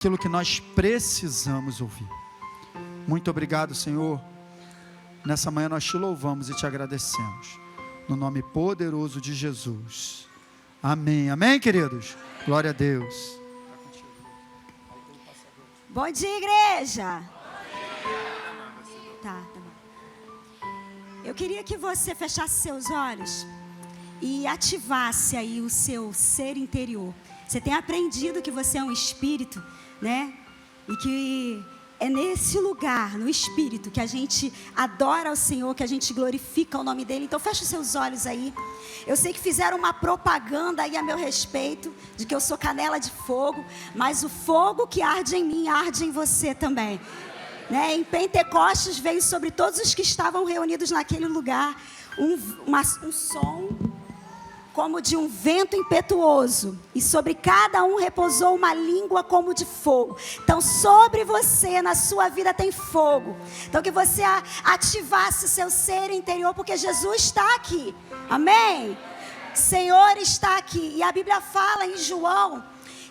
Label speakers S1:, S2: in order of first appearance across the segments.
S1: aquilo que nós precisamos ouvir. Muito obrigado, Senhor. Nessa manhã nós te louvamos e te agradecemos. No nome poderoso de Jesus. Amém. Amém, queridos? Glória a Deus.
S2: Bom dia, igreja. Tá bom. Eu queria que você fechasse seus olhos e ativasse aí o seu ser interior. Você tem aprendido que você é um espírito, né? E que é nesse lugar, no espírito, que a gente adora ao Senhor, que a gente glorifica o nome dEle. Então feche os seus olhos aí. Eu sei que fizeram uma propaganda aí a meu respeito, de que eu sou canela de fogo, mas o fogo que arde em mim, arde em você também. Né? Em Pentecostes veio sobre todos os que estavam reunidos naquele lugar um som como de um vento impetuoso, e sobre cada um repousou uma língua como de fogo. Então sobre você, na sua vida tem fogo. Então que você ativasse o seu ser interior, porque Jesus está aqui. Amém? Senhor está aqui. E a Bíblia fala em João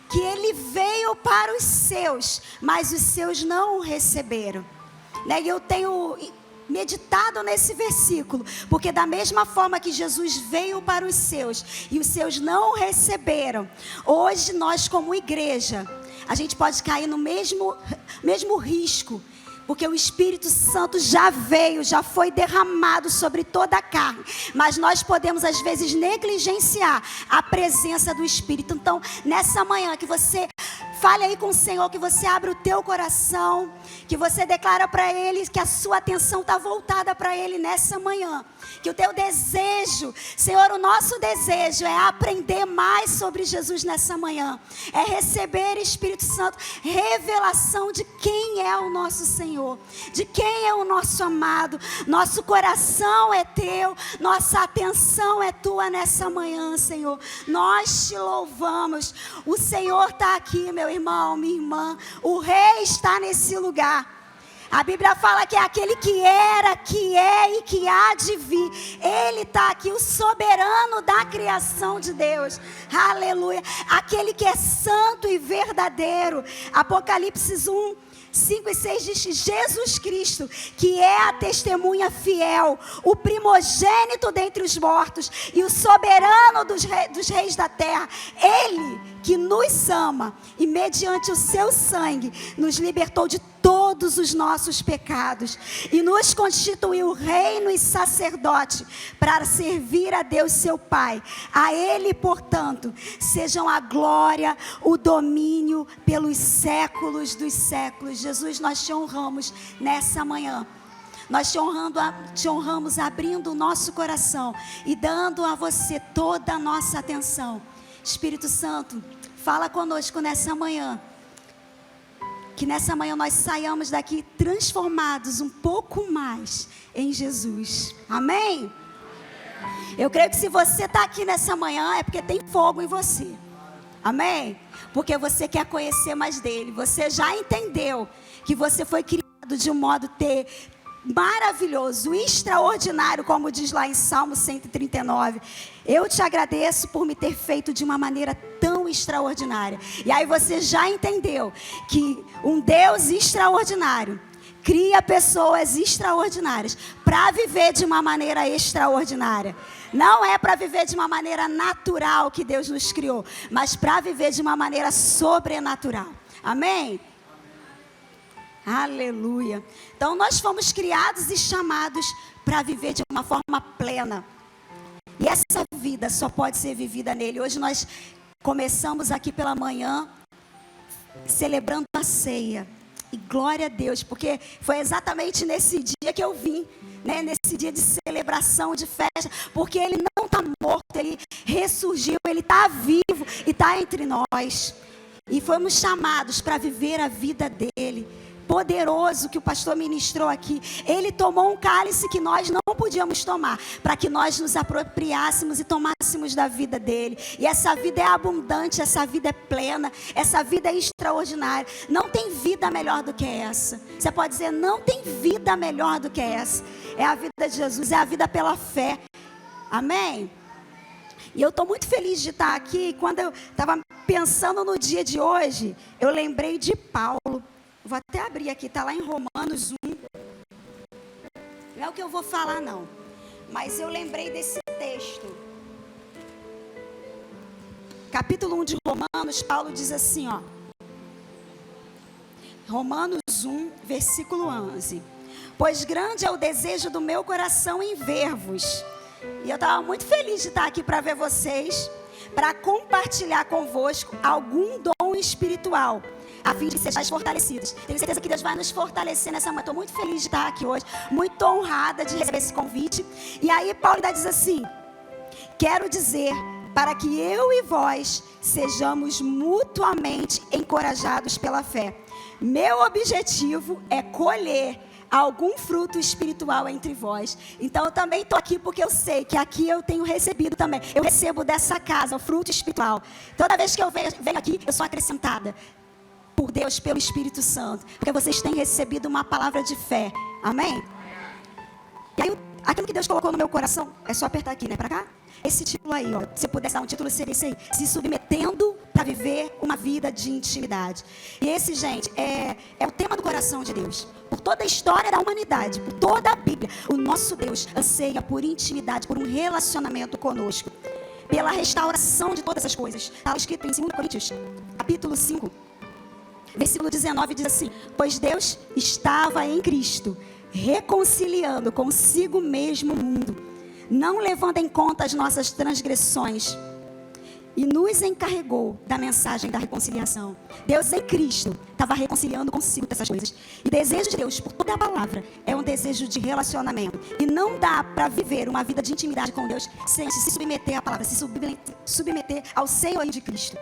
S2: que Ele veio para os seus, mas os seus não o receberam. Né? E eu tenho meditado nesse versículo, porque da mesma forma que Jesus veio para os seus e os seus não o receberam, hoje nós como igreja, a gente pode cair no mesmo risco, porque o Espírito Santo já veio, já foi derramado sobre toda a carne, mas nós podemos às vezes negligenciar a presença do Espírito. Então nessa manhã que você fale aí com o Senhor, que você abra o teu coração, que você declara para Ele que a sua atenção está voltada para Ele nessa manhã. Que o teu desejo, Senhor, o nosso desejo é aprender mais sobre Jesus nessa manhã. É receber, Espírito Santo, revelação de quem é o nosso Senhor, de quem é o nosso amado. Nosso coração é teu, nossa atenção é tua nessa manhã, Senhor. Nós te louvamos. O Senhor está aqui, meu irmão, minha irmã. O Rei está nesse lugar. A Bíblia fala que é aquele que era, que é e que há de vir. Ele está aqui, o soberano da criação de Deus. Aleluia. Aquele que é santo e verdadeiro. Apocalipse 1, 5 e 6 diz que Jesus Cristo, que é a testemunha fiel, o primogênito dentre os mortos e o soberano dos reis da terra, Ele que nos ama e mediante o seu sangue nos libertou de todos os nossos pecados e nos constituiu reino e sacerdote para servir a Deus seu Pai. A Ele, portanto, sejam a glória, o domínio pelos séculos dos séculos. Jesus, nós te honramos nessa manhã. Nós te honramos abrindo o nosso coração e dando a você toda a nossa atenção. Espírito Santo, fala conosco nessa manhã. Que nessa manhã nós saiamos daqui transformados um pouco mais em Jesus. Amém? Eu creio que se você está aqui nessa manhã é porque tem fogo em você. Amém? Porque você quer conhecer mais dele. Você já entendeu que você foi criado de um modo maravilhoso, extraordinário, como diz lá em Salmo 139. Eu te agradeço por me ter feito de uma maneira tão extraordinária. E aí você já entendeu que um Deus extraordinário cria pessoas extraordinárias para viver de uma maneira extraordinária. Não é para viver de uma maneira natural que Deus nos criou, mas para viver de uma maneira sobrenatural. Amém? Aleluia. Então nós fomos criados e chamados para viver de uma forma plena. E essa vida só pode ser vivida nele. Hoje nós começamos aqui pela manhã celebrando a ceia. E glória a Deus, porque foi exatamente nesse dia que eu vim, né? Nesse dia de celebração, de festa, porque Ele não está morto, Ele ressurgiu, Ele está vivo e está entre nós. E fomos chamados para viver a vida dEle. Poderoso que o pastor ministrou aqui. Ele tomou um cálice que nós não podíamos tomar, para que nós nos apropriássemos e tomássemos da vida dele. E essa vida é abundante, essa vida é plena, essa vida é extraordinária. Não tem vida melhor do que essa. Você pode dizer, não tem vida melhor do que essa. É a vida de Jesus, é a vida pela fé. Amém? E eu estou muito feliz de estar aqui. Quando eu estava pensando no dia de hoje, eu lembrei de Paulo. Vou até abrir aqui, está lá em Romanos 1. Não é o que eu vou falar, não. Mas eu lembrei desse texto. Capítulo 1 de Romanos, Paulo diz assim, ó. Romanos 1, versículo 11. Pois grande é o desejo do meu coração em ver-vos. E eu estava muito feliz de estar aqui para ver vocês, para compartilhar convosco algum dom espiritual, a fim de que sejais fortalecidos. Tenho certeza que Deus vai nos fortalecer nessa manhã. Estou muito feliz de estar aqui hoje, muito honrada de receber esse convite. E aí Paulo ainda diz assim: quero dizer, para que eu e vós sejamos mutuamente encorajados pela fé. Meu objetivo é colher algum fruto espiritual entre vós. Então eu também estou aqui porque eu sei que aqui eu tenho recebido também. Eu recebo dessa casa o fruto espiritual. Toda vez que eu venho aqui, eu sou acrescentada por Deus, pelo Espírito Santo. Porque vocês têm recebido uma palavra de fé. Amém? E aí, aquilo que Deus colocou no meu coração, é só apertar aqui, né? Para cá. Esse título aí, ó. Se eu pudesse dar um título, seria esse aí. Se submetendo para viver uma vida de intimidade. E esse, gente, é o tema do coração de Deus. Por toda a história da humanidade, por toda a Bíblia, o nosso Deus anseia por intimidade, por um relacionamento conosco. Pela restauração de todas as coisas. Está escrito em 2 Coríntios, capítulo 5, versículo 19, diz assim: pois Deus estava em Cristo, reconciliando consigo mesmo o mundo, não levando em conta as nossas transgressões, e nos encarregou da mensagem da reconciliação. Deus em Cristo estava reconciliando consigo essas coisas. E o desejo de Deus por toda a palavra é um desejo de relacionamento. E não dá para viver uma vida de intimidade com Deus sem se submeter à palavra, se submeter ao senhorio de Cristo.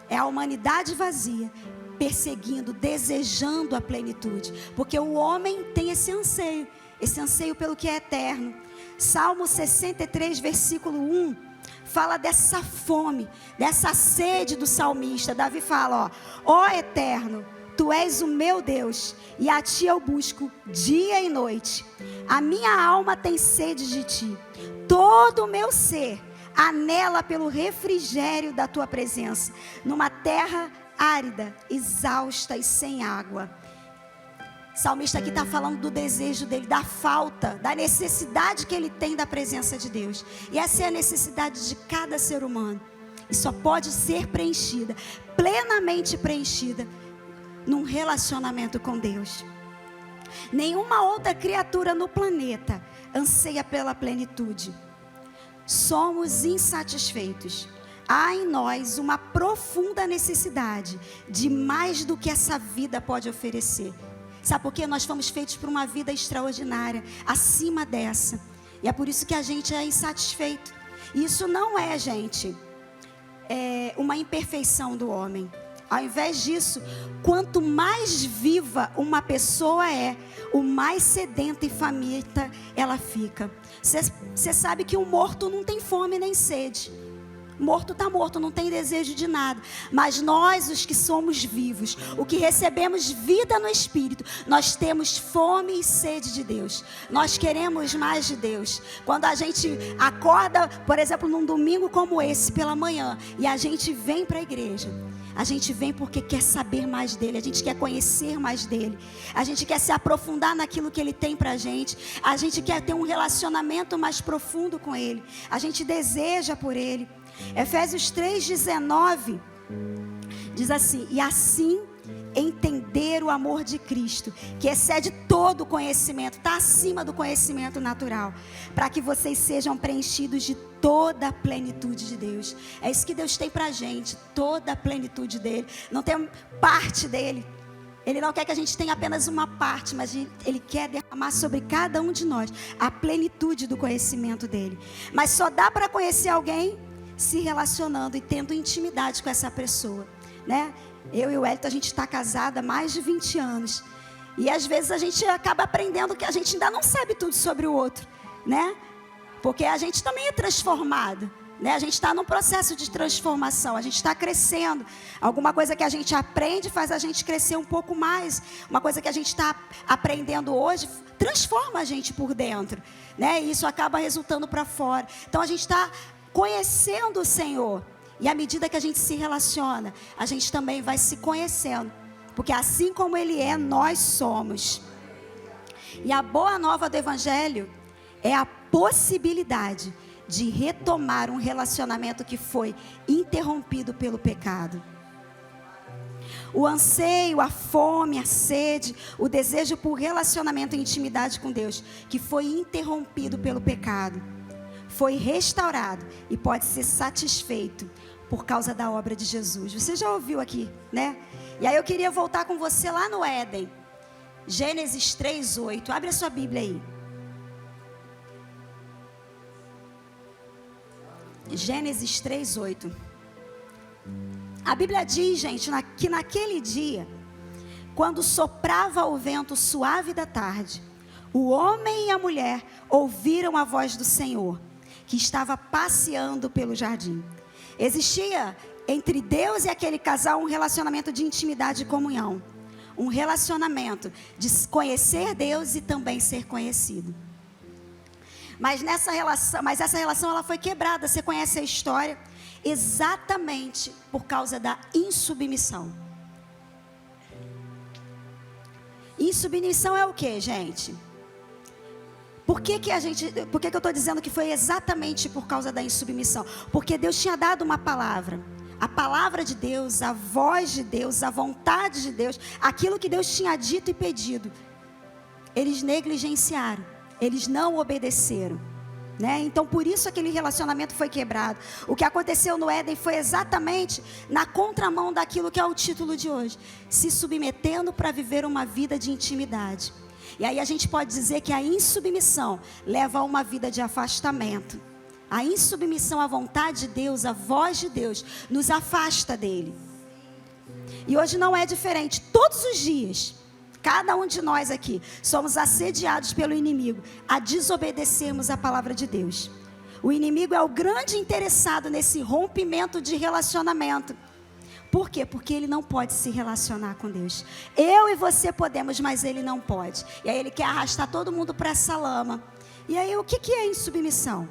S2: É a humanidade vazia, perseguindo, desejando a plenitude. Porque o homem tem esse anseio pelo que é eterno. Salmo 63, versículo 1, fala dessa fome, dessa sede do salmista. Davi fala, ó Eterno, Tu és o meu Deus, e a Ti eu busco dia e noite. A minha alma tem sede de Ti, todo o meu ser anela pelo refrigério da Tua presença, numa terra árida, exausta e sem água. O salmista aqui está falando do desejo dele, da falta, da necessidade que ele tem da presença de Deus. E essa é a necessidade de cada ser humano. E só pode ser preenchida, plenamente preenchida, num relacionamento com Deus. Nenhuma outra criatura no planeta anseia pela plenitude. Somos insatisfeitos. Há em nós uma profunda necessidade de mais do que essa vida pode oferecer. Sabe por quê? Nós fomos feitos para uma vida extraordinária, acima dessa. E é por isso que a gente é insatisfeito. E isso não é, gente, uma imperfeição do homem. Ao invés disso, quanto mais viva uma pessoa é, o mais sedenta e faminta ela fica. Você sabe que o morto não tem fome nem sede. Morto está morto, não tem desejo de nada. Mas nós, os que somos vivos, o que recebemos vida no Espírito, nós temos fome e sede de Deus. Nós queremos mais de Deus. Quando a gente acorda, por exemplo, num domingo como esse, pela manhã, e a gente vem para a igreja, a gente vem porque quer saber mais dele, a gente quer conhecer mais dele, a gente quer se aprofundar naquilo que ele tem para a gente quer ter um relacionamento mais profundo com ele, a gente deseja por ele. Efésios 3,19 diz assim: e assim entender o amor de Cristo, que excede todo o conhecimento, está acima do conhecimento natural, para que vocês sejam preenchidos de toda a plenitude de Deus. É isso que Deus tem para a gente, toda a plenitude dele, não tem parte dele. Ele não quer que a gente tenha apenas uma parte, mas Ele quer derramar sobre cada um de nós a plenitude do conhecimento dele. Mas só dá para conhecer alguém se relacionando e tendo intimidade com essa pessoa, né? Eu e o Elton, a gente está casada há mais de 20 anos. E às vezes a gente acaba aprendendo que a gente ainda não sabe tudo sobre o outro, né? Porque a gente também é transformado, né? A gente está num processo de transformação, a gente está crescendo. Alguma coisa que a gente aprende faz a gente crescer um pouco mais. Uma coisa que a gente está aprendendo hoje transforma a gente por dentro, né? E isso acaba resultando para fora. Então a gente está conhecendo o Senhor. E à medida que a gente se relaciona, a gente também vai se conhecendo. Porque assim como Ele é, nós somos. E a boa nova do Evangelho é a possibilidade de retomar um relacionamento que foi interrompido pelo pecado. O anseio, a fome, a sede, o desejo por relacionamento e intimidade com Deus, que foi interrompido pelo pecado, foi restaurado e pode ser satisfeito por causa da obra de Jesus. Você já ouviu aqui, né? E aí eu queria voltar com você lá no Éden. Gênesis 3:8. Abre a sua Bíblia aí. Gênesis 3:8. A Bíblia diz, gente, que naquele dia, quando soprava o vento suave da tarde, o homem e a mulher ouviram a voz do Senhor, que estava passeando pelo jardim. Existia entre Deus e aquele casal um relacionamento de intimidade e comunhão. Um relacionamento de conhecer Deus e também ser conhecido. Mas essa relação ela foi quebrada. Você conhece a história? Exatamente por causa da insubmissão. Insubmissão é o que, gente? Por que eu estou dizendo que foi exatamente por causa da insubmissão? Porque Deus tinha dado uma palavra. A palavra de Deus, a voz de Deus, a vontade de Deus, aquilo que Deus tinha dito e pedido. Eles negligenciaram, eles não obedeceram, né? Então por isso aquele relacionamento foi quebrado. O que aconteceu no Éden foi exatamente na contramão daquilo que é o título de hoje: se submetendo para viver uma vida de intimidade. E aí a gente pode dizer que a insubmissão leva a uma vida de afastamento. A insubmissão à vontade de Deus, à voz de Deus, nos afasta dele. E hoje não é diferente. Todos os dias, cada um de nós aqui, somos assediados pelo inimigo a desobedecermos a palavra de Deus. O inimigo é o grande interessado nesse rompimento de relacionamento. Por quê? Porque ele não pode se relacionar com Deus. Eu e você podemos, mas ele não pode. E aí ele quer arrastar todo mundo para essa lama. E aí o que é insubmissão?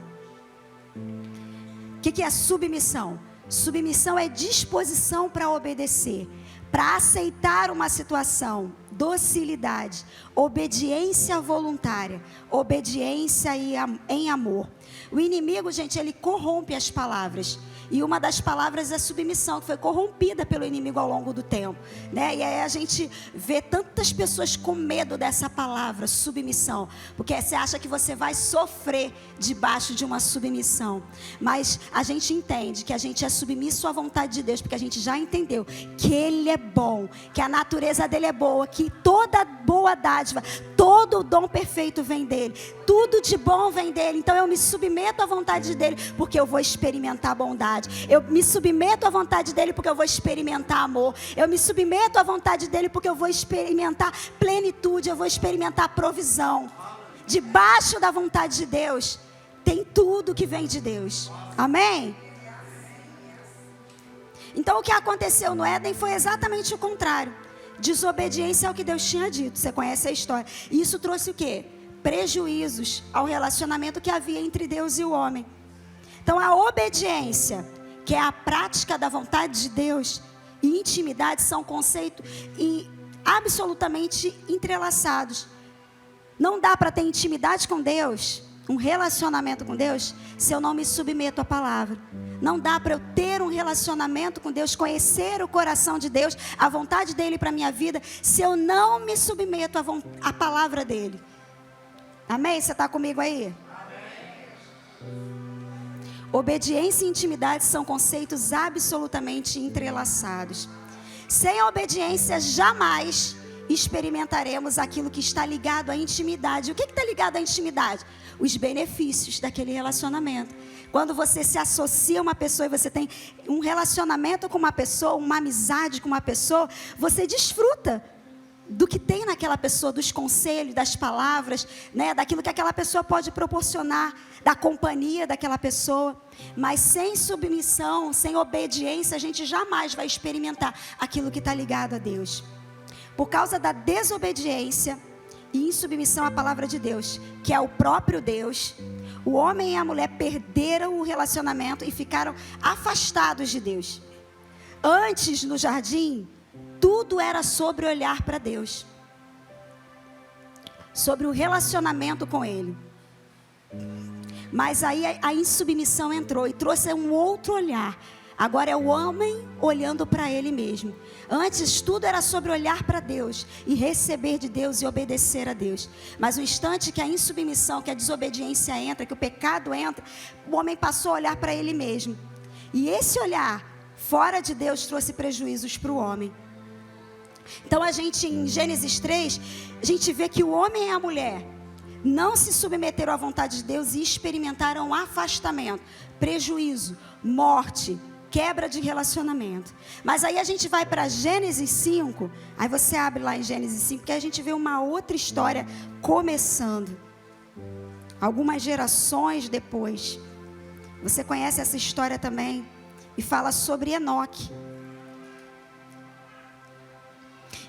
S2: O que é submissão? Submissão é disposição para obedecer, para aceitar uma situação, docilidade, obediência voluntária, obediência em amor. O inimigo, gente, ele corrompe as palavras. E uma das palavras é submissão, que foi corrompida pelo inimigo ao longo do tempo, né? E aí a gente vê tantas pessoas com medo dessa palavra, submissão, porque você acha que você vai sofrer debaixo de uma submissão. Mas a gente entende que a gente é submisso à vontade de Deus, porque a gente já entendeu que Ele é bom, que a natureza dEle é boa, que toda boa dádiva, todo dom perfeito vem dEle, tudo de bom vem dEle. Então eu me submeto à vontade dEle, porque eu vou experimentar bondade. Eu me submeto à vontade dEle porque eu vou experimentar amor. Eu me submeto à vontade dEle porque eu vou experimentar plenitude. Eu vou experimentar provisão. Debaixo da vontade de Deus tem tudo que vem de Deus. Amém? Então o que aconteceu no Éden foi exatamente o contrário. Desobediência ao que Deus tinha dito. Você conhece a história. E isso trouxe o quê? Prejuízos ao relacionamento que havia entre Deus e o homem. Então a obediência, que é a prática da vontade de Deus, e intimidade são conceitos absolutamente entrelaçados. Não dá para ter intimidade com Deus, um relacionamento com Deus, se eu não me submeto à palavra. Não dá para eu ter um relacionamento com Deus, conhecer o coração de Deus, a vontade dEle para a minha vida, se eu não me submeto à palavra dEle. Amém? Você está comigo aí? Obediência e intimidade são conceitos absolutamente entrelaçados. Sem a obediência, jamais experimentaremos aquilo que está ligado à intimidade. O que está ligado à intimidade? Os benefícios daquele relacionamento. Quando você se associa a uma pessoa e você tem um relacionamento com uma pessoa, uma amizade com uma pessoa, você desfruta do que tem naquela pessoa, dos conselhos, das palavras, né, daquilo que aquela pessoa pode proporcionar, da companhia daquela pessoa. Mas sem submissão, sem obediência, a gente jamais vai experimentar aquilo que está ligado a Deus. Por causa da desobediência e insubmissão à palavra de Deus, que é o próprio Deus, O homem e a mulher perderam o relacionamento e ficaram afastados de Deus. Antes, no jardim, tudo era sobre olhar para Deus, sobre o relacionamento com Ele. Mas aí a insubmissão entrou e trouxe um outro olhar. Agora é o homem olhando para ele mesmo. Antes tudo era sobre olhar para Deus e receber de Deus e obedecer a Deus. Mas no instante que a insubmissão, que a desobediência entra, que o pecado entra, o homem passou a olhar para ele mesmo. E esse olhar fora de Deus trouxe prejuízos para o homem. Então em Gênesis 3, a gente vê que o homem e a mulher não se submeteram à vontade de Deus e experimentaram afastamento, prejuízo, morte, quebra de relacionamento. Mas aí a gente vai para Gênesis 5, aí você abre lá em Gênesis 5, que a gente vê uma outra história começando. Algumas gerações depois. Você conhece essa história também? E fala sobre Enoque.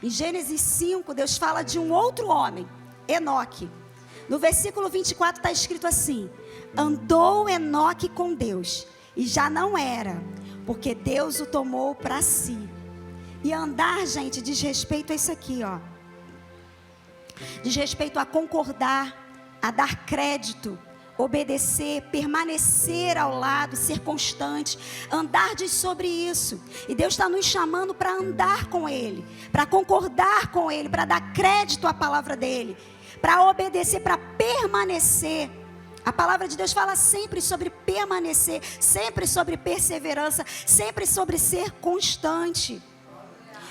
S2: Em Gênesis 5, Deus fala de um outro homem, Enoque. No versículo 24 está escrito assim: andou Enoque com Deus, e já não era, porque Deus o tomou para si. E andar, gente, diz respeito a isso aqui, ó. Diz respeito a concordar, a dar crédito, obedecer, permanecer ao lado, ser constante. Andar diz sobre isso. E Deus está nos chamando para andar com Ele, para concordar com Ele, para dar crédito à palavra dEle, para obedecer, para permanecer. A palavra de Deus fala sempre sobre permanecer, sempre sobre perseverança, sempre sobre ser constante.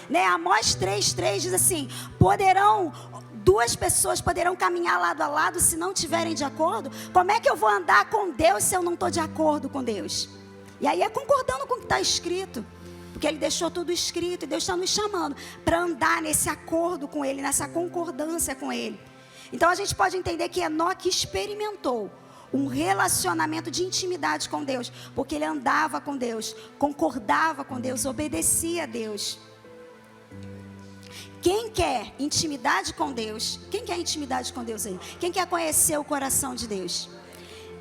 S2: Né? Amós 3:3 diz assim: duas pessoas poderão caminhar lado a lado se não estiverem de acordo. Como é que eu vou andar com Deus se eu não estou de acordo com Deus? E aí é concordando com o que está escrito, porque Ele deixou tudo escrito, e Deus está nos chamando para andar nesse acordo com Ele, nessa concordância com Ele. Então a gente pode entender que Enoque experimentou um relacionamento de intimidade com Deus, porque ele andava com Deus, concordava com Deus, obedecia a Deus. Quem quer intimidade com Deus? Quem quer intimidade com Deus aí? Quem quer conhecer o coração de Deus?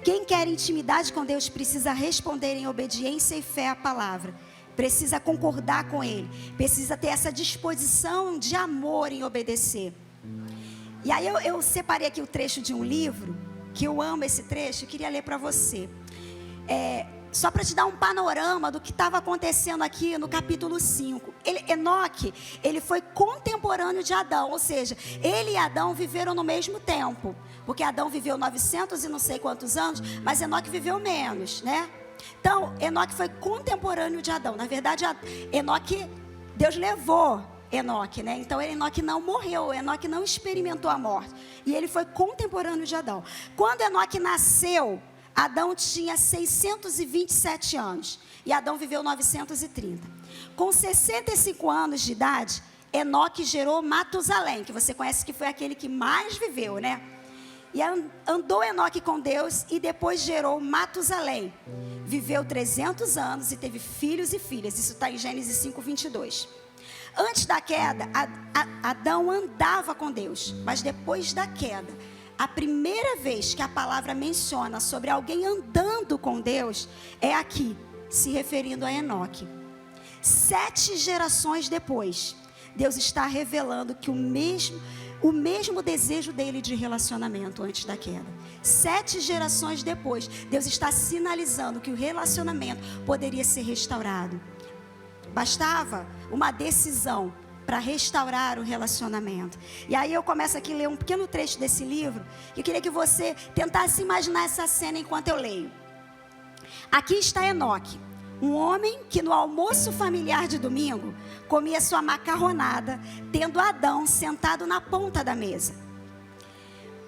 S2: Quem quer intimidade com Deus precisa responder em obediência e fé à palavra. Precisa concordar com Ele. Precisa ter essa disposição de amor em obedecer. E aí eu separei aqui o trecho de um livro, que eu amo esse trecho, eu queria ler para você. Só para te dar um panorama do que estava acontecendo aqui no capítulo 5. Enoque, ele foi contemporâneo de Adão, ou seja, ele e Adão viveram no mesmo tempo. Porque Adão viveu 900 e não sei quantos anos, mas Enoque viveu menos, né? Então, Enoque foi contemporâneo de Adão. Na verdade, Enoque, Deus levou Enoque, né? Então Enoque não morreu, Enoque não experimentou a morte. E ele foi contemporâneo de Adão. Quando Enoque nasceu, Adão tinha 627 anos. E Adão viveu 930. Com 65 anos de idade, Enoque gerou Matusalém, que você conhece, que foi aquele que mais viveu, né? E andou Enoque com Deus e depois gerou Matusalém. Viveu 300 anos e teve filhos e filhas. Isso está em Gênesis 5:22. Antes da queda, Adão andava com Deus. Mas depois da queda, a primeira vez que a palavra menciona sobre alguém andando com Deus é aqui, se referindo a Enoque. 7 gerações depois, Deus está revelando que o mesmo desejo dele de relacionamento antes da queda. 7 gerações depois, Deus está sinalizando que o relacionamento poderia ser restaurado. Bastava uma decisão para restaurar o relacionamento. E aí eu começo aqui a ler um pequeno trecho desse livro. Eu queria que você tentasse imaginar essa cena enquanto eu leio. Aqui está Enoque, um homem que no almoço familiar de domingo comia sua macarronada, tendo Adão sentado na ponta da mesa.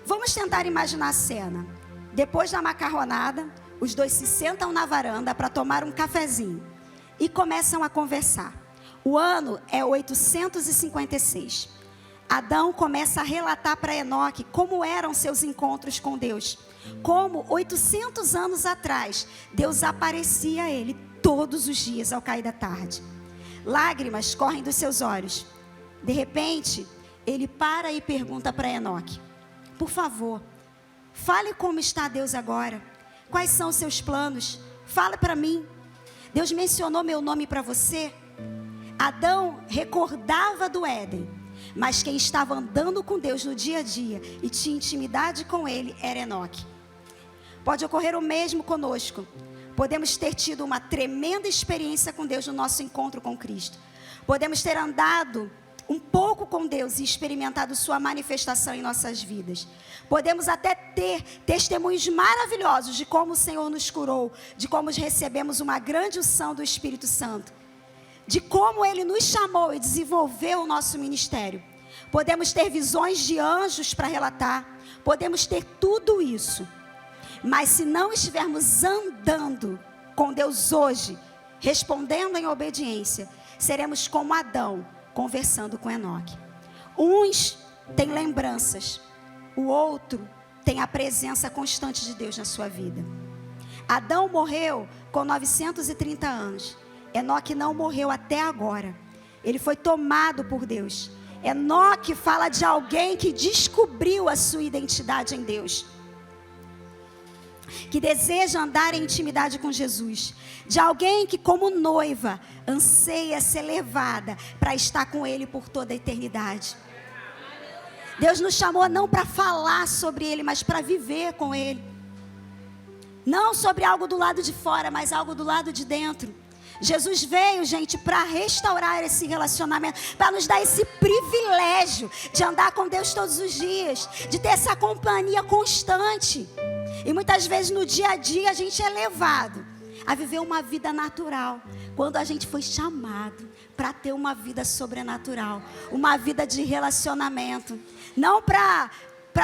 S2: Vamos tentar imaginar a cena. Depois da macarronada, os dois se sentam na varanda para tomar um cafezinho e começam a conversar. O ano é 856. Adão começa a relatar para Enoque como eram seus encontros com Deus. Como 800 anos atrás, Deus aparecia a ele todos os dias ao cair da tarde. Lágrimas correm dos seus olhos. De repente, ele para e pergunta para Enoque: por favor, Fale como está Deus agora. Quais são os seus planos? Fale para mim. Deus mencionou meu nome para você. Adão recordava do Éden, mas quem estava andando com Deus no dia a dia e tinha intimidade com Ele era Enoque. Pode ocorrer o mesmo conosco. Podemos ter tido uma tremenda experiência com Deus no nosso encontro com Cristo. Podemos ter andado um pouco com Deus e experimentado sua manifestação em nossas vidas. Podemos até ter testemunhos maravilhosos de como o Senhor nos curou, de como recebemos uma grande unção do Espírito Santo, de como Ele nos chamou e desenvolveu o nosso ministério. Podemos ter visões de anjos para relatar, podemos ter tudo isso. Mas se não estivermos andando com Deus hoje, respondendo em obediência, seremos como Adão, conversando com Enoque. Uns têm lembranças, o outro tem a presença constante de Deus na sua vida. Adão morreu com 930 anos. Enoque não morreu até agora. Ele foi tomado por Deus. Enoque fala de alguém que descobriu a sua identidade em Deus, que deseja andar em intimidade com Jesus, de alguém que como noiva anseia ser levada para estar com Ele por toda a eternidade. Deus nos chamou não para falar sobre Ele, mas para viver com Ele. Não sobre algo do lado de fora, mas algo do lado de dentro. Jesus veio, gente, para restaurar esse relacionamento, para nos dar esse privilégio de andar com Deus todos os dias, de ter essa companhia constante. E muitas vezes no dia a dia a gente é levado a viver uma vida natural, quando a gente foi chamado para ter uma vida sobrenatural, uma vida de relacionamento, não para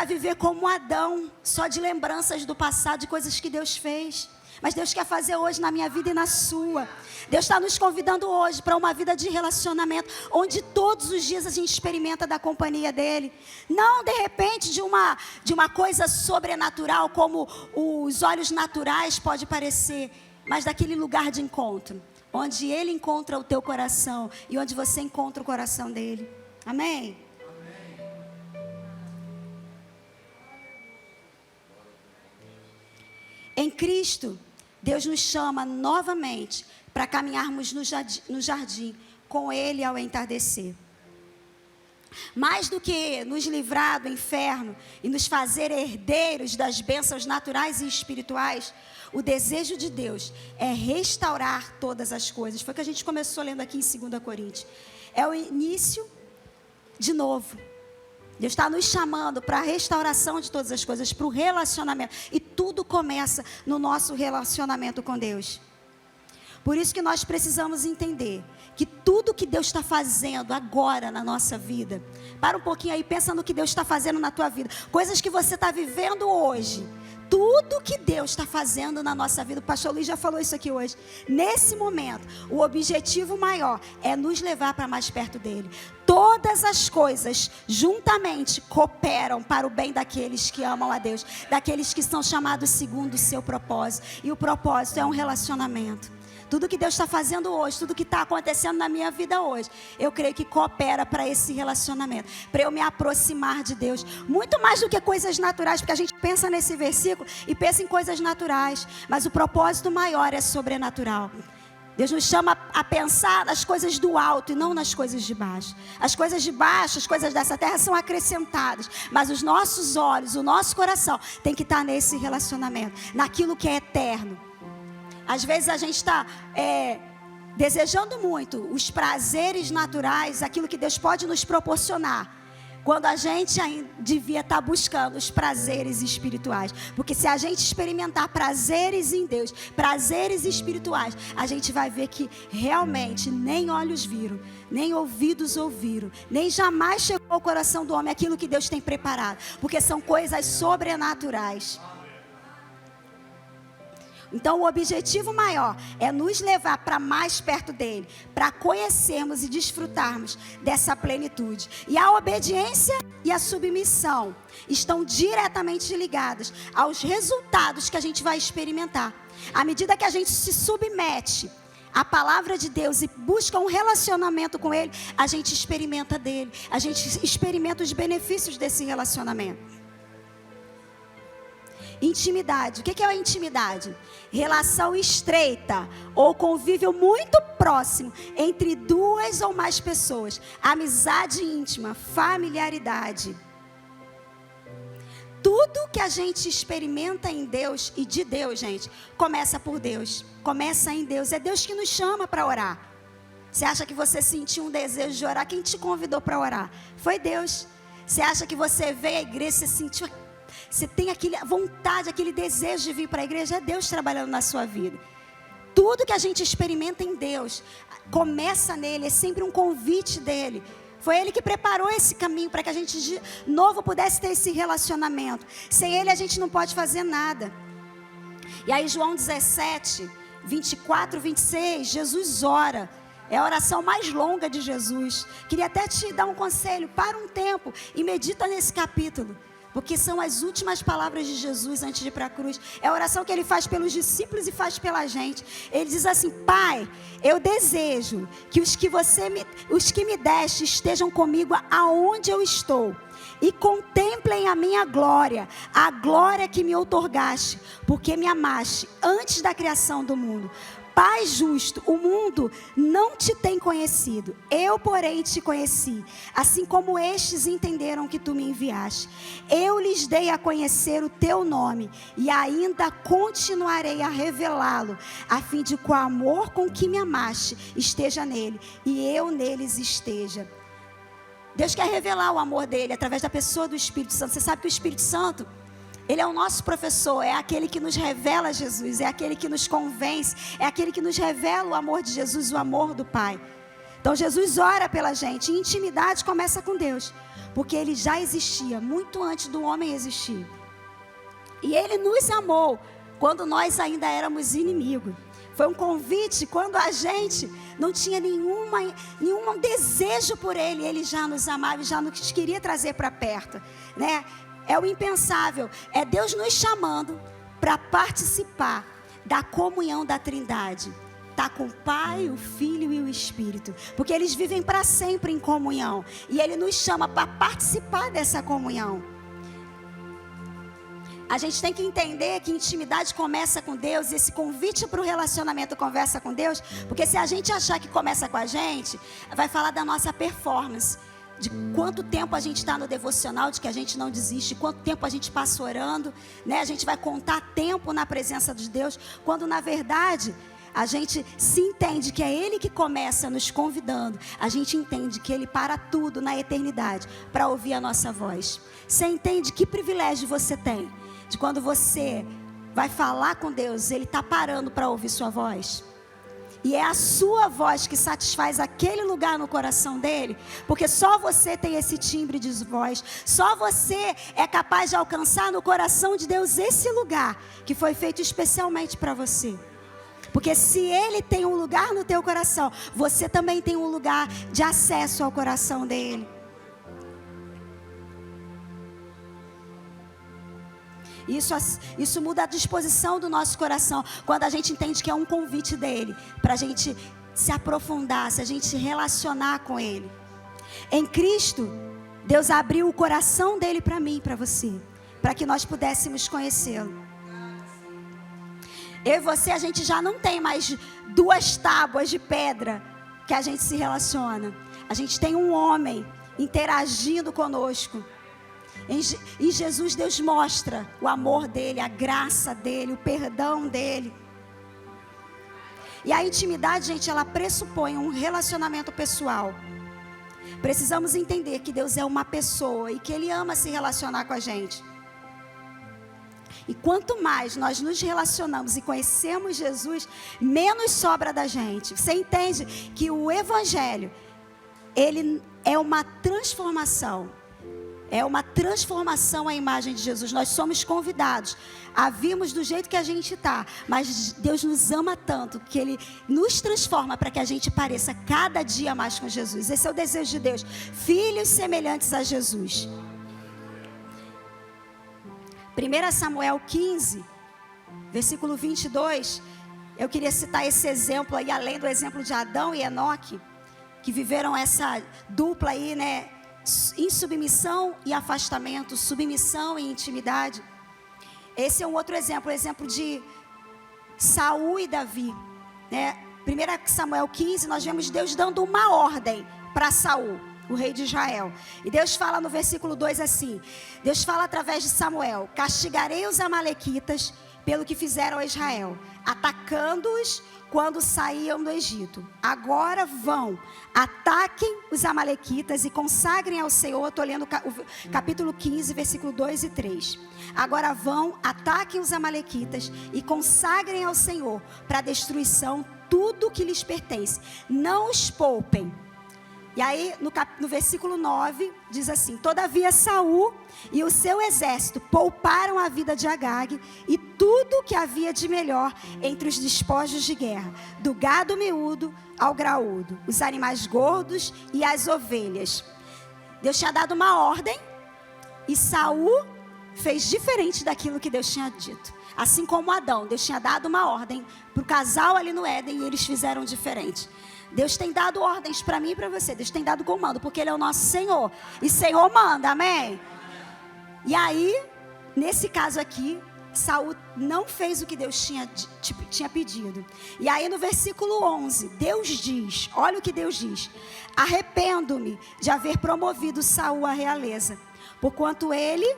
S2: viver como Adão, só de lembranças do passado, de coisas que Deus fez. Mas Deus quer fazer hoje na minha vida e na sua. Deus está nos convidando hoje para uma vida de relacionamento, onde todos os dias a gente experimenta da companhia dEle. Não de repente de uma coisa sobrenatural, como os olhos naturais pode parecer, mas daquele lugar de encontro, onde Ele encontra o teu coração e onde você encontra o coração dEle. Amém? Em Cristo, Deus nos chama novamente para caminharmos no jardim com Ele ao entardecer. Mais do que nos livrar do inferno e nos fazer herdeiros das bênçãos naturais e espirituais, o desejo de Deus é restaurar todas as coisas. Foi o que a gente começou lendo aqui em 2 Coríntios. É o início de novo. Deus está nos chamando para a restauração de todas as coisas, para o relacionamento. E tudo começa no nosso relacionamento com Deus. Por isso que nós precisamos entender que tudo que Deus está fazendo agora na nossa vida, para um pouquinho aí, pensa no que Deus está fazendo na tua vida, coisas que você está vivendo hoje, tudo que Deus está fazendo na nossa vida, o pastor Luiz já falou isso aqui hoje, nesse momento, o objetivo maior é nos levar para mais perto dEle. Todas as coisas juntamente cooperam para o bem daqueles que amam a Deus, daqueles que são chamados segundo o seu propósito, e o propósito é um relacionamento. Tudo que Deus está fazendo hoje, tudo que está acontecendo na minha vida hoje, eu creio que coopera para esse relacionamento, para eu me aproximar de Deus, muito mais do que coisas naturais, porque a gente pensa nesse versículo e pensa em coisas naturais, mas o propósito maior é sobrenatural. Deus nos chama a pensar nas coisas do alto e não nas coisas de baixo. As coisas de baixo, as coisas dessa terra são acrescentadas, mas os nossos olhos, o nosso coração tem que estar nesse relacionamento, naquilo que é eterno. Às vezes a gente está desejando muito os prazeres naturais, aquilo que Deus pode nos proporcionar, quando a gente ainda devia estar buscando os prazeres espirituais. Porque se a gente experimentar prazeres em Deus, prazeres espirituais, a gente vai ver que realmente nem olhos viram, nem ouvidos ouviram, nem jamais chegou ao coração do homem aquilo que Deus tem preparado, porque são coisas sobrenaturais. Então o objetivo maior é nos levar para mais perto dele, para conhecermos e desfrutarmos dessa plenitude. E a obediência e a submissão estão diretamente ligadas aos resultados que a gente vai experimentar. À medida que a gente se submete à palavra de Deus e busca um relacionamento com Ele, a gente experimenta dele, a gente experimenta os benefícios desse relacionamento. Intimidade. O que é a intimidade? Relação estreita ou convívio muito próximo entre duas ou mais pessoas. Amizade íntima, familiaridade. Tudo que a gente experimenta em Deus e de Deus, gente, começa por Deus. Começa em Deus. É Deus que nos chama para orar. Você acha que você sentiu um desejo de orar? Quem te convidou para orar? Foi Deus. Você acha que você veio à igreja, você sentiu, você tem aquela vontade, aquele desejo de vir para a igreja? É Deus trabalhando na sua vida. Tudo que a gente experimenta em Deus, começa nele, é sempre um convite dele. Foi Ele que preparou esse caminho para que a gente de novo pudesse ter esse relacionamento. Sem Ele a gente não pode fazer nada. E aí João 17, 24, 26, Jesus ora. É a oração mais longa de Jesus. Queria até te dar um conselho. Para um tempo e medita nesse capítulo. Porque são as últimas palavras de Jesus antes de ir para a cruz. É a oração que Ele faz pelos discípulos e faz pela gente. Ele diz assim: Pai, eu desejo que os que me deste estejam comigo aonde eu estou. E contemplem a minha glória, a glória que me outorgaste, porque me amaste antes da criação do mundo. Pai justo, o mundo não te tem conhecido, eu porém te conheci, assim como estes entenderam que tu me enviaste. Eu lhes dei a conhecer o teu nome e ainda continuarei a revelá-lo, a fim de que o amor com que me amaste esteja nele e eu neles esteja. Deus quer revelar o amor dele através da pessoa do Espírito Santo. Você sabe que o Espírito Santo, ele é o nosso professor, é aquele que nos revela Jesus, é aquele que nos convence, é aquele que nos revela o amor de Jesus, o amor do Pai. Então Jesus ora pela gente, e intimidade começa com Deus, porque Ele já existia, muito antes do homem existir. E Ele nos amou, quando nós ainda éramos inimigos. Foi um convite, quando a gente não tinha nenhum desejo por Ele, Ele já nos amava e já nos queria trazer para perto, né? É o impensável, é Deus nos chamando para participar da comunhão da Trindade. Está com o Pai, o Filho e o Espírito, porque eles vivem para sempre em comunhão. E Ele nos chama para participar dessa comunhão. A gente tem que entender que intimidade começa com Deus, e esse convite para o relacionamento começa com Deus, porque se a gente achar que começa com a gente, vai falar da nossa performance. De quanto tempo a gente está no devocional, de que a gente não desiste, quanto tempo a gente passa orando, né? A gente vai contar tempo na presença de Deus, quando na verdade a gente se entende que é Ele que começa nos convidando. A gente entende que Ele para tudo na eternidade para ouvir a nossa voz. Você entende que privilégio você tem de quando você vai falar com Deus, Ele está parando para ouvir sua voz? E é a sua voz que satisfaz aquele lugar no coração dele, porque só você tem esse timbre de voz, só você é capaz de alcançar no coração de Deus esse lugar que foi feito especialmente para você. Porque se Ele tem um lugar no teu coração, você também tem um lugar de acesso ao coração dele. Isso muda a disposição do nosso coração, quando a gente entende que é um convite dele, para a gente se aprofundar, se a gente se relacionar com ele. Em Cristo, Deus abriu o coração dele para mim e para você, para que nós pudéssemos conhecê-lo. Eu e você, a gente já não tem mais duas tábuas de pedra que a gente se relaciona. A gente tem um homem interagindo conosco. Em Jesus, Deus mostra o amor dele, a graça dele, o perdão dele. E a intimidade, gente, ela pressupõe um relacionamento pessoal. Precisamos entender que Deus é uma pessoa e que Ele ama se relacionar com a gente. E quanto mais nós nos relacionamos e conhecemos Jesus, menos sobra da gente. Você entende que o Evangelho, ele é uma transformação. É uma transformação à imagem de Jesus. Nós somos convidados a virmos do jeito que a gente está. Mas Deus nos ama tanto que Ele nos transforma para que a gente pareça cada dia mais com Jesus. Esse é o desejo de Deus. Filhos semelhantes a Jesus. 1 Samuel 15, versículo 22. Eu queria citar esse exemplo aí, além do exemplo de Adão e Enoque, que viveram essa dupla aí, né? Em submissão e afastamento, submissão e intimidade. Esse é um outro exemplo, o exemplo de Saul e Davi, né? 1 Samuel 15, nós vemos Deus dando uma ordem para Saul, o rei de Israel. E Deus fala no versículo 2 assim, Deus fala através de Samuel: castigarei os amalequitas pelo que fizeram a Israel, atacando-os quando saíam do Egito. Agora vão, ataquem os amalequitas e consagrem ao Senhor. Estou lendo o capítulo 15, versículo 2 e 3. Agora vão, ataquem os amalequitas e consagrem ao Senhor para destruição tudo que lhes pertence. Não os poupem. E aí, no versículo 9, diz assim: todavia Saul e o seu exército pouparam a vida de Agag e tudo que havia de melhor entre os despojos de guerra, do gado miúdo ao graúdo, os animais gordos e as ovelhas. Deus tinha dado uma ordem e Saul fez diferente daquilo que Deus tinha dito. Assim como Adão, Deus tinha dado uma ordem para o casal ali no Éden e eles fizeram diferente. Deus tem dado ordens para mim e para você. Deus tem dado comando, porque Ele é o nosso Senhor. E Senhor manda, amém? E aí, nesse caso aqui, Saul não fez o que Deus tinha pedido. E aí no versículo 11, Deus diz, olha o que Deus diz: arrependo-me de haver promovido Saul à realeza, porquanto ele,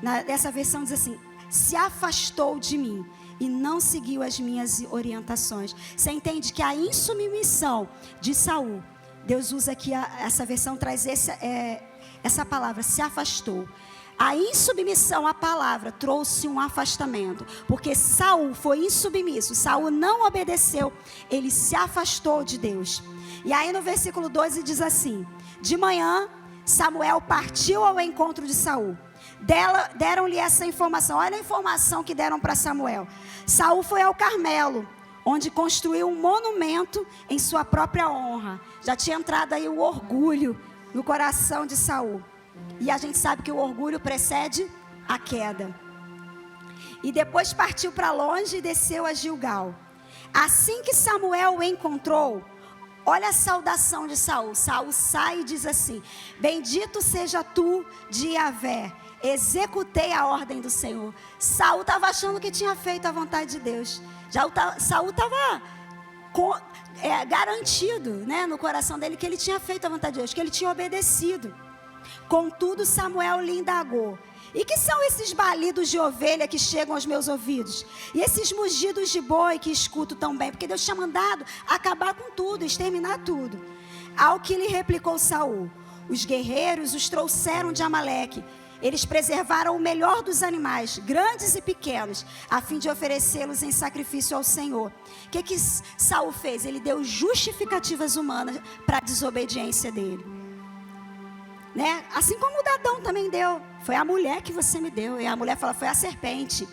S2: nessa versão diz assim, se afastou de mim e não seguiu as minhas orientações. Você entende que a insubmissão de Saul, Deus usa aqui, essa versão traz essa palavra, se afastou. A insubmissão à palavra trouxe um afastamento, porque Saul foi insubmisso, Saul não obedeceu, ele se afastou de Deus. E aí no versículo 12 diz assim: de manhã Samuel partiu ao encontro de Saul. Deram-lhe essa informação. Olha a informação que deram para Samuel. Saul foi ao Carmelo, onde construiu um monumento em sua própria honra. Já tinha entrado aí o orgulho no coração de Saul. E a gente sabe que o orgulho precede a queda. E depois partiu para longe e desceu a Gilgal. Assim que Samuel o encontrou, olha a saudação de Saul. Saul sai e diz assim: bendito seja tu de Yahvé, executei a ordem do Senhor. Saul estava achando que tinha feito a vontade de Deus. Saul estava garantido, né, no coração dele que ele tinha feito a vontade de Deus, que ele tinha obedecido. Contudo, Samuel lhe indagou: e que são esses balidos de ovelha que chegam aos meus ouvidos? E esses mugidos de boi que escuto tão bem? Porque Deus tinha mandado acabar com tudo, exterminar tudo. Ao que lhe replicou Saul: os guerreiros os trouxeram de Amaleque. Eles preservaram o melhor dos animais, grandes e pequenos, a fim de oferecê-los em sacrifício ao Senhor. O que Saul fez? Ele deu justificativas humanas para a desobediência dele, né? Assim como o Adão também deu. Foi a mulher que você me deu. E a mulher fala: foi a serpente.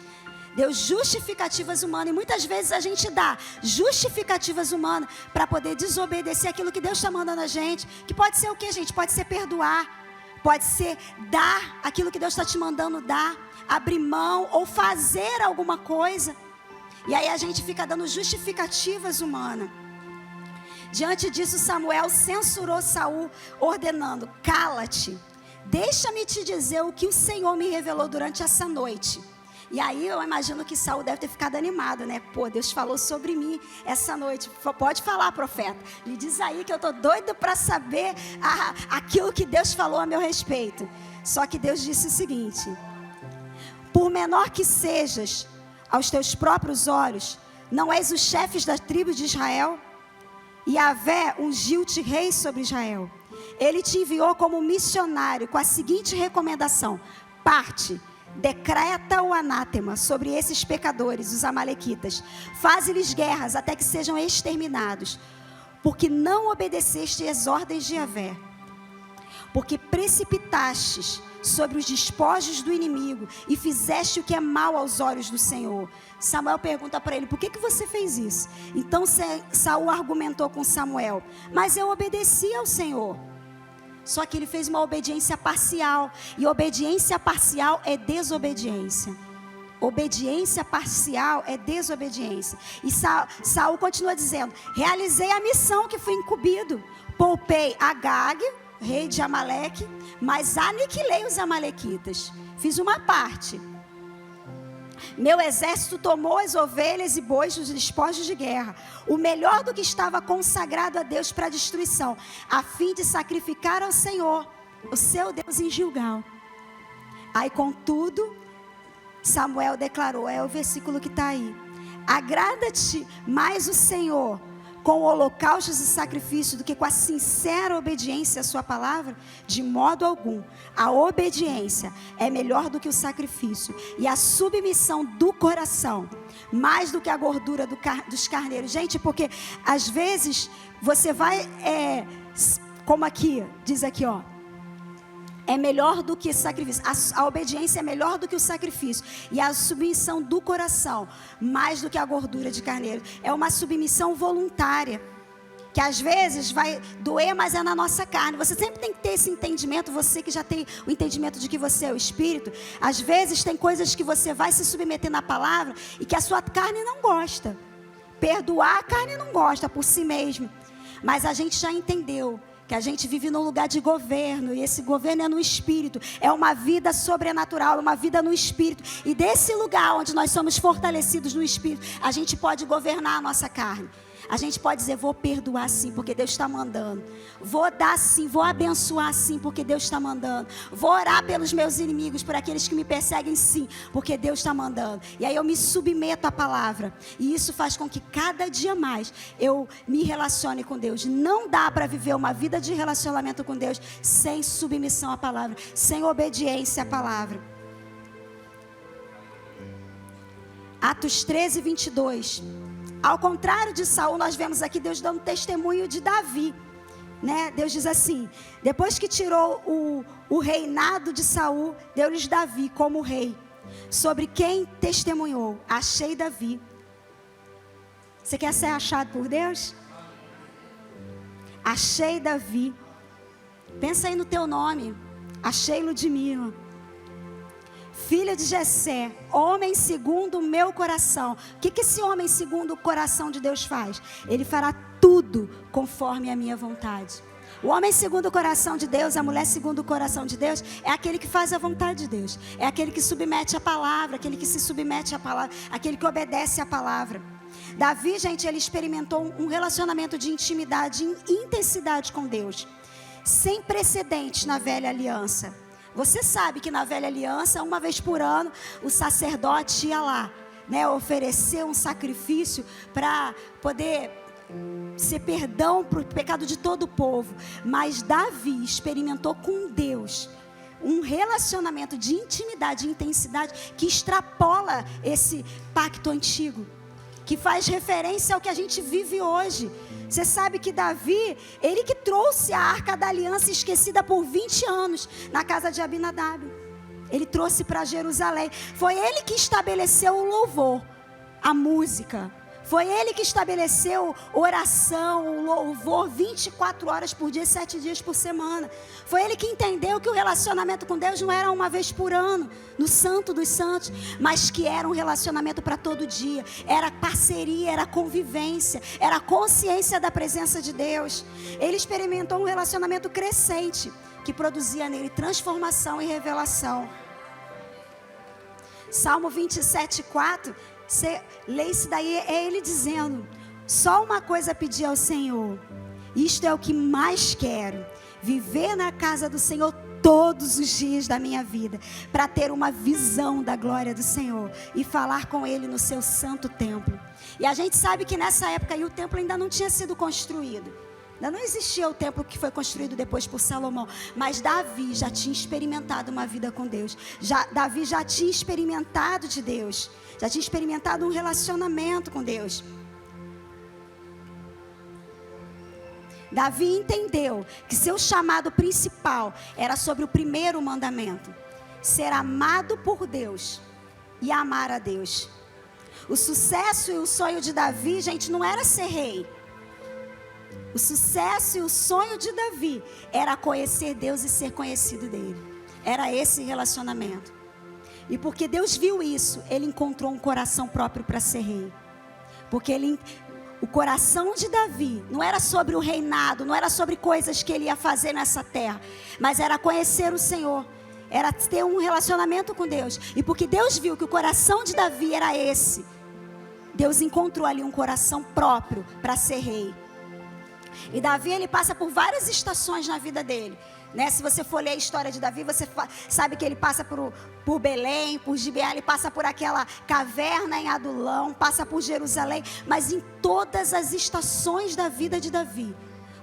S2: Deu justificativas humanas. E muitas vezes a gente dá justificativas humanas para poder desobedecer aquilo que Deus está mandando a gente. Que pode ser o que, gente? Pode ser perdoar. Pode ser dar aquilo que Deus está te mandando dar. Abrir mão ou fazer alguma coisa. E aí a gente fica dando justificativas humanas. Diante disso, Samuel censurou Saul, ordenando: cala-te, deixa-me te dizer o que o Senhor me revelou durante essa noite. E aí eu imagino que Saul deve ter ficado animado, né? Pô, Deus falou sobre mim essa noite. Pode falar, profeta. Me diz aí que eu estou doido para saber aquilo que Deus falou a meu respeito. Só que Deus disse o seguinte: por menor que sejas aos teus próprios olhos, não és o chefe das tribos de Israel? Yahvé ungiu-te rei sobre Israel. Ele te enviou como missionário com a seguinte recomendação: parte, decreta o anátema sobre esses pecadores, os amalequitas. Faze-lhes guerras até que sejam exterminados, porque não obedeceste às ordens de Yahvé, porque preciptastes sobre os despojos do inimigo e fizeste o que é mal aos olhos do Senhor. Samuel pergunta para ele: por que você fez isso? Então Saul argumentou com Samuel: mas eu obedeci ao Senhor. Só que ele fez uma obediência parcial. E obediência parcial é desobediência. Obediência parcial é desobediência. E Saul continua dizendo: realizei a missão que fui incumbido. Poupei Agag, rei de Amaleque, mas aniquilei os amalequitas. Fiz uma parte. Meu exército tomou as ovelhas e bois dos despojos de guerra, o melhor do que estava consagrado a Deus para destruição, a fim de sacrificar ao Senhor, o seu Deus, em Gilgal. Aí, contudo, Samuel declarou, é o versículo que está aí: agrada-te mais o Senhor com holocaustos e sacrifícios do que com a sincera obediência à sua palavra? De modo algum. A obediência é melhor do que o sacrifício, e a submissão do coração mais do que a gordura dos carneiros. Gente, porque às vezes você vai, como aqui, diz aqui, ó, é melhor do que sacrifício. A obediência é melhor do que o sacrifício. E a submissão do coração, mais do que a gordura de carneiro. É uma submissão voluntária, que às vezes vai doer, mas é na nossa carne. Você sempre tem que ter esse entendimento. Você que já tem o entendimento de que você é o Espírito. Às vezes tem coisas que você vai se submeter na palavra e que a sua carne não gosta. Perdoar, a carne não gosta por si mesma. Mas a gente já entendeu que a gente vive num lugar de governo, e esse governo é no Espírito, é uma vida sobrenatural, uma vida no Espírito, e desse lugar onde nós somos fortalecidos no Espírito, a gente pode governar a nossa carne. A gente pode dizer, vou perdoar sim, porque Deus está mandando. Vou dar sim, vou abençoar sim, porque Deus está mandando. Vou orar pelos meus inimigos, por aqueles que me perseguem sim, porque Deus está mandando. E aí eu me submeto à palavra. E isso faz com que cada dia mais eu me relacione com Deus. Não dá para viver uma vida de relacionamento com Deus sem submissão à palavra, sem obediência à palavra. Atos 13, 22. Ao contrário de Saul, nós vemos aqui Deus dando testemunho de Davi, né? Deus diz assim: depois que tirou o reinado de Saul, deu-lhes Davi como rei, sobre quem testemunhou: achei Davi. Você quer ser achado por Deus? Achei Davi. Pensa aí no teu nome: achei Ludmila, filha de Jessé, homem segundo o meu coração. O que esse homem segundo o coração de Deus faz? Ele fará tudo conforme a minha vontade. O homem segundo o coração de Deus, a mulher segundo o coração de Deus, é aquele que faz a vontade de Deus. É aquele que submete a palavra, aquele que se submete à palavra, aquele que obedece à palavra. Davi, gente, ele experimentou um relacionamento de intimidade e intensidade com Deus, sem precedentes na velha aliança. Você sabe que na velha aliança, uma vez por ano, o sacerdote ia lá, né, oferecer um sacrifício para poder ser perdão para o pecado de todo o povo. Mas Davi experimentou com Deus um relacionamento de intimidade e intensidade que extrapola esse pacto antigo, que faz referência ao que a gente vive hoje. Você sabe que Davi, ele que trouxe a arca da aliança esquecida por 20 anos na casa de Abinadab. Ele trouxe para Jerusalém. Foi ele que estabeleceu o louvor, a música. Foi ele que estabeleceu oração, o louvor 24 horas por dia, 7 dias por semana. Foi ele que entendeu que o relacionamento com Deus não era uma vez por ano, no Santo dos Santos, mas que era um relacionamento para todo dia. Era parceria, era convivência, era consciência da presença de Deus. Ele experimentou um relacionamento crescente, que produzia nele transformação e revelação. Salmo 27, 4... Você lê isso daí, é ele dizendo: só uma coisa pedi ao Senhor, isto é o que mais quero, viver na casa do Senhor todos os dias da minha vida, para ter uma visão da glória do Senhor e falar com Ele no seu santo templo. E a gente sabe que nessa época aí o templo ainda não tinha sido construído. Ainda não existia o templo que foi construído depois por Salomão. Mas Davi já tinha experimentado uma vida com Deus. Davi já tinha experimentado de Deus. Já tinha experimentado um relacionamento com Deus. Davi entendeu que seu chamado principal era sobre o primeiro mandamento: ser amado por Deus e amar a Deus. O sucesso e o sonho de Davi, gente, não era ser rei. O sucesso e o sonho de Davi era conhecer Deus e ser conhecido dele. Era esse relacionamento. E porque Deus viu isso, ele encontrou um coração próprio para ser rei. Porque o coração de Davi não era sobre o reinado, não era sobre coisas que ele ia fazer nessa terra, mas era conhecer o Senhor. era ter um relacionamento com Deus. E porque Deus viu que o coração de Davi era esse, Deus encontrou ali um coração próprio para ser rei. E Davi, ele passa por várias estações na vida dele, né? Se você for ler a história de Davi, você sabe que ele passa por Belém, por Gibeá, ele passa por aquela caverna em Adulão, passa por Jerusalém. Mas em todas as estações da vida de Davi,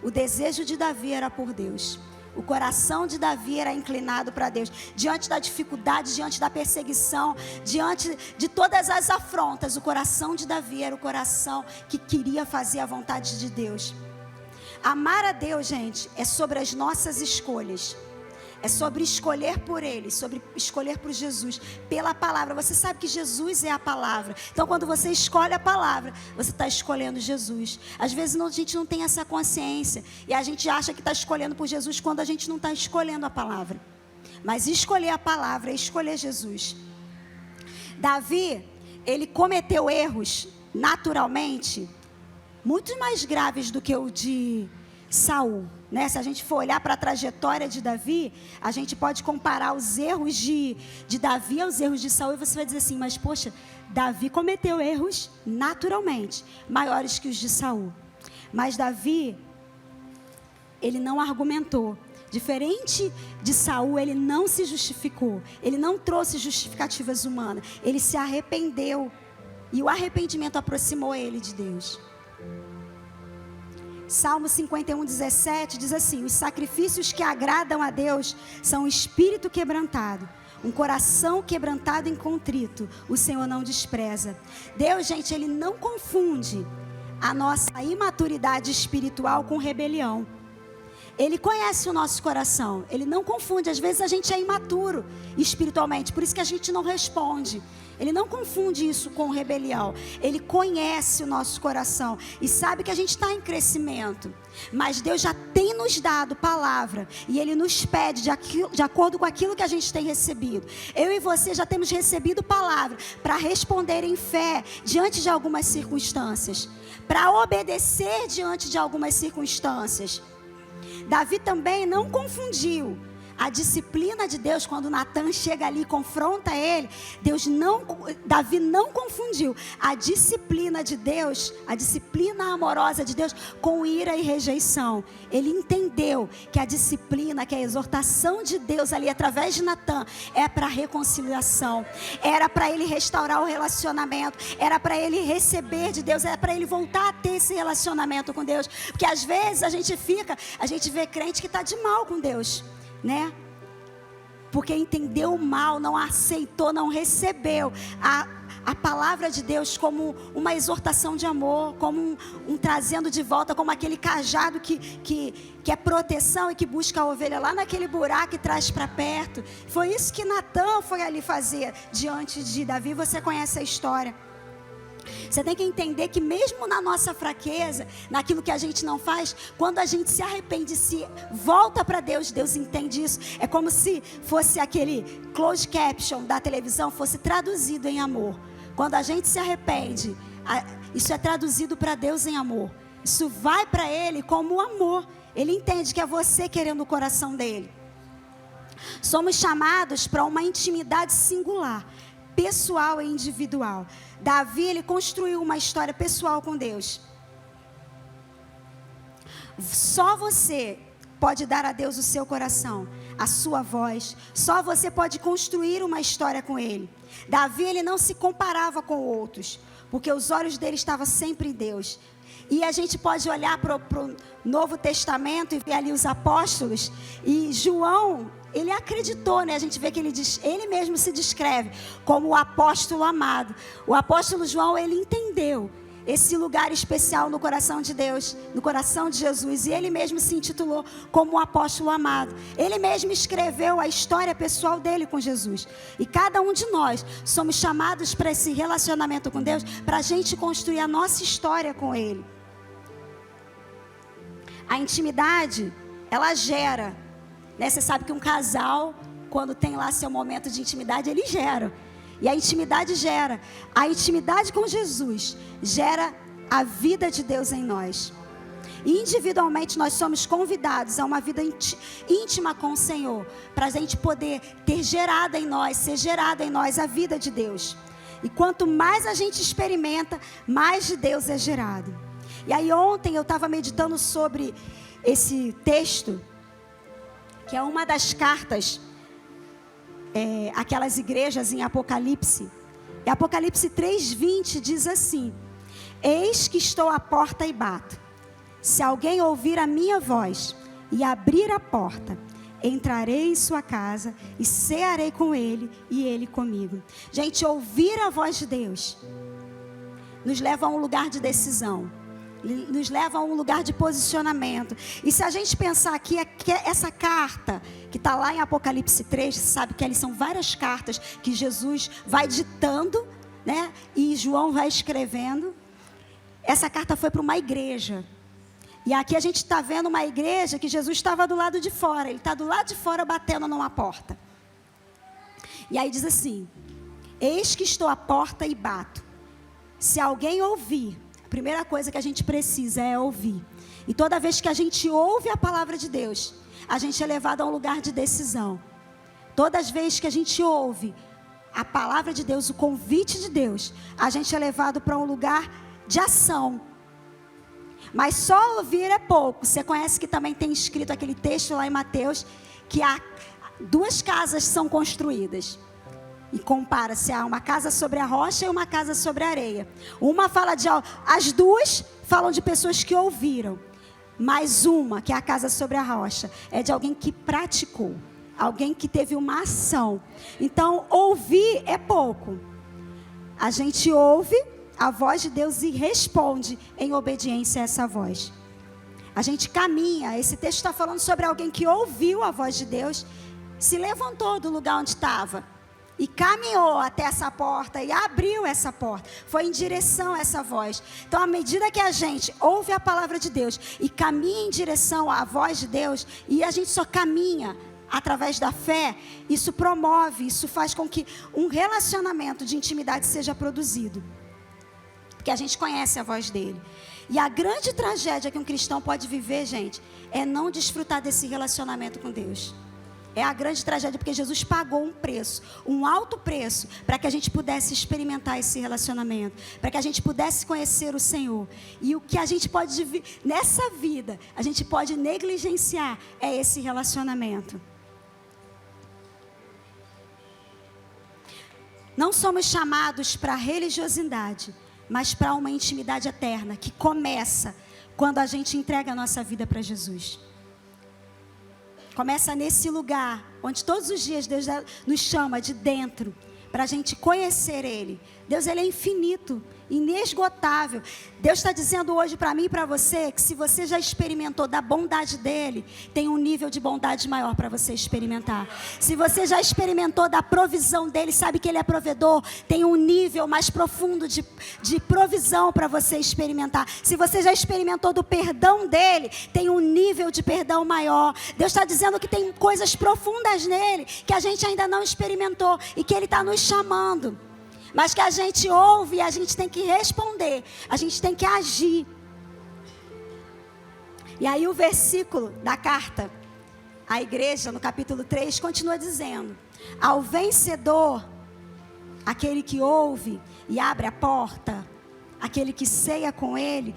S2: o desejo de Davi era por Deus. O coração de Davi era inclinado para Deus. Diante da dificuldade, diante da perseguição, diante de todas as afrontas, o coração de Davi era o coração que queria fazer a vontade de Deus. Amar a Deus, gente, é sobre as nossas escolhas. É sobre escolher por Ele, sobre escolher por Jesus, pela palavra. Você sabe que Jesus é a palavra. Então, quando você escolhe a palavra, você está escolhendo Jesus. Às vezes a gente não tem essa consciência. E a gente acha que está escolhendo por Jesus quando a gente não está escolhendo a palavra. Mas escolher a palavra é escolher Jesus. Davi, ele cometeu erros, naturalmente, muito mais graves do que o de Saul, né? Se a gente for olhar para a trajetória de Davi, a gente pode comparar os erros de Davi aos erros de Saul, e você vai dizer assim, mas poxa, Davi cometeu erros naturalmente maiores que os de Saul. Mas Davi, ele não argumentou. Diferente de Saul, ele não se justificou, ele não trouxe justificativas humanas, ele se arrependeu, e o arrependimento aproximou ele de Deus. Salmo 51:17 diz assim: os sacrifícios que agradam a Deus são um espírito quebrantado, um coração quebrantado e contrito, o Senhor não despreza. Deus, gente, Ele não confunde a nossa imaturidade espiritual com rebelião. Ele conhece o nosso coração, Ele não confunde. Às vezes a gente é imaturo espiritualmente, por isso que a gente não responde. Ele não confunde isso com rebelião. Ele conhece o nosso coração e sabe que a gente está em crescimento. Mas Deus já tem nos dado palavra e Ele nos pede de acordo com aquilo que a gente tem recebido. Eu e você já temos recebido palavra para responder em fé diante de algumas circunstâncias, para obedecer diante de algumas circunstâncias. Davi também não confundiu a disciplina de Deus. Quando Natan chega ali e confronta ele, Davi não confundiu a disciplina de Deus, a disciplina amorosa de Deus, com ira e rejeição. Ele entendeu que a disciplina, que a exortação de Deus ali através de Natan é para reconciliação, era para ele restaurar o relacionamento, era para ele receber de Deus, era para ele voltar a ter esse relacionamento com Deus. Porque às vezes a gente vê crente que está de mal com Deus, né? Porque entendeu mal, não aceitou, não recebeu a palavra de Deus como uma exortação de amor, como um trazendo de volta, como aquele cajado que é proteção e que busca a ovelha lá naquele buraco e traz para perto. Foi isso que Natan foi ali fazer diante de Davi. Você conhece a história. Você tem que entender que mesmo na nossa fraqueza, naquilo que a gente não faz, quando a gente se arrepende, se volta para Deus, Deus entende isso. É como se fosse aquele closed caption da televisão, fosse traduzido em amor. Quando a gente se arrepende, isso é traduzido para Deus em amor. Isso vai para Ele como amor. Ele entende que é você querendo o coração dEle. Somos chamados para uma intimidade singular, pessoal e individual. Davi, ele construiu uma história pessoal com Deus. Só você pode dar a Deus o seu coração, a sua voz. Só você pode construir uma história com Ele. Davi, ele não se comparava com outros, porque os olhos dele estavam sempre em Deus. E a gente pode olhar para o Novo Testamento e ver ali os apóstolos. E João, ele acreditou, né? A gente vê que ele mesmo se descreve como o apóstolo amado. O apóstolo João, ele entendeu esse lugar especial no coração de Deus, no coração de Jesus. E ele mesmo se intitulou como o apóstolo amado. Ele mesmo escreveu a história pessoal dele com Jesus. E cada um de nós somos chamados para esse relacionamento com Deus, para a gente construir a nossa história com Ele. A intimidade, ela gera, né? Você sabe que um casal, quando tem lá seu momento de intimidade, ele gera. E a intimidade gera. A intimidade com Jesus gera a vida de Deus em nós. E individualmente nós somos convidados a uma vida íntima com o Senhor, para a gente poder ter gerado em nós, ser gerada em nós a vida de Deus. E quanto mais a gente experimenta, mais de Deus é gerado. E aí ontem eu estava meditando sobre esse texto, que é uma das cartas, aquelas igrejas em Apocalipse. E Apocalipse 3:20 diz assim: eis que estou à porta e bato. Se alguém ouvir a minha voz e abrir a porta, entrarei em sua casa e cearei com ele e ele comigo. Gente, ouvir a voz de Deus nos leva a um lugar de decisão, nos leva a um lugar de posicionamento. E se a gente pensar aqui, essa carta que está lá em Apocalipse 3, você sabe que ali são várias cartas que Jesus vai ditando, né? E João vai escrevendo. Essa carta foi para uma igreja. E aqui a gente está vendo uma igreja que Jesus estava do lado de fora. Ele está do lado de fora batendo numa porta. E aí diz assim: eis que estou à porta e bato. Se alguém ouvir, a primeira coisa que a gente precisa é ouvir. E toda vez que a gente ouve a palavra de Deus, a gente é levado a um lugar de decisão. Todas as vezes que a gente ouve a palavra de Deus, o convite de Deus, a gente é levado para um lugar de ação. Mas só ouvir é pouco. Você conhece que também tem escrito aquele texto lá em Mateus, que há 2 casas são construídas. E compara-se a uma casa sobre a rocha e uma casa sobre a areia. Uma fala as 2 falam de pessoas que ouviram. Mas uma, que é a casa sobre a rocha, é de alguém que praticou. Alguém que teve uma ação. Então, ouvir é pouco. A gente ouve a voz de Deus e responde em obediência a essa voz. A gente caminha. Esse texto está falando sobre alguém que ouviu a voz de Deus, se levantou do lugar onde estava e caminhou até essa porta e abriu essa porta. Foi em direção a essa voz. Então, à medida que a gente ouve a palavra de Deus e caminha em direção à voz de Deus, e a gente só caminha através da fé, isso promove, isso faz com que um relacionamento de intimidade seja produzido. Porque a gente conhece a voz dele. E a grande tragédia que um cristão pode viver, gente, é não desfrutar desse relacionamento com Deus. É a grande tragédia, porque Jesus pagou um preço, um alto preço, para que a gente pudesse experimentar esse relacionamento, para que a gente pudesse conhecer o Senhor. E o que a gente pode, nessa vida, a gente pode negligenciar é esse relacionamento. Não somos chamados para religiosidade, mas para uma intimidade eterna, que começa quando a gente entrega a nossa vida para Jesus. Começa nesse lugar, onde todos os dias Deus nos chama de dentro, para a gente conhecer Ele. Deus, Ele é infinito, inesgotável. Deus está dizendo hoje para mim e para você, que se você já experimentou da bondade dEle, tem um nível de bondade maior para você experimentar. Se você já experimentou da provisão dEle, sabe que Ele é provedor, tem um nível mais profundo de provisão para você experimentar. Se você já experimentou do perdão dEle, tem um nível de perdão maior. Deus está dizendo que tem coisas profundas nele, que a gente ainda não experimentou, e que Ele está nos chamando. Mas que a gente ouve e a gente tem que responder. A gente tem que agir. E aí o versículo da carta à igreja, no capítulo 3, continua dizendo: ao vencedor, aquele que ouve e abre a porta, aquele que ceia com ele,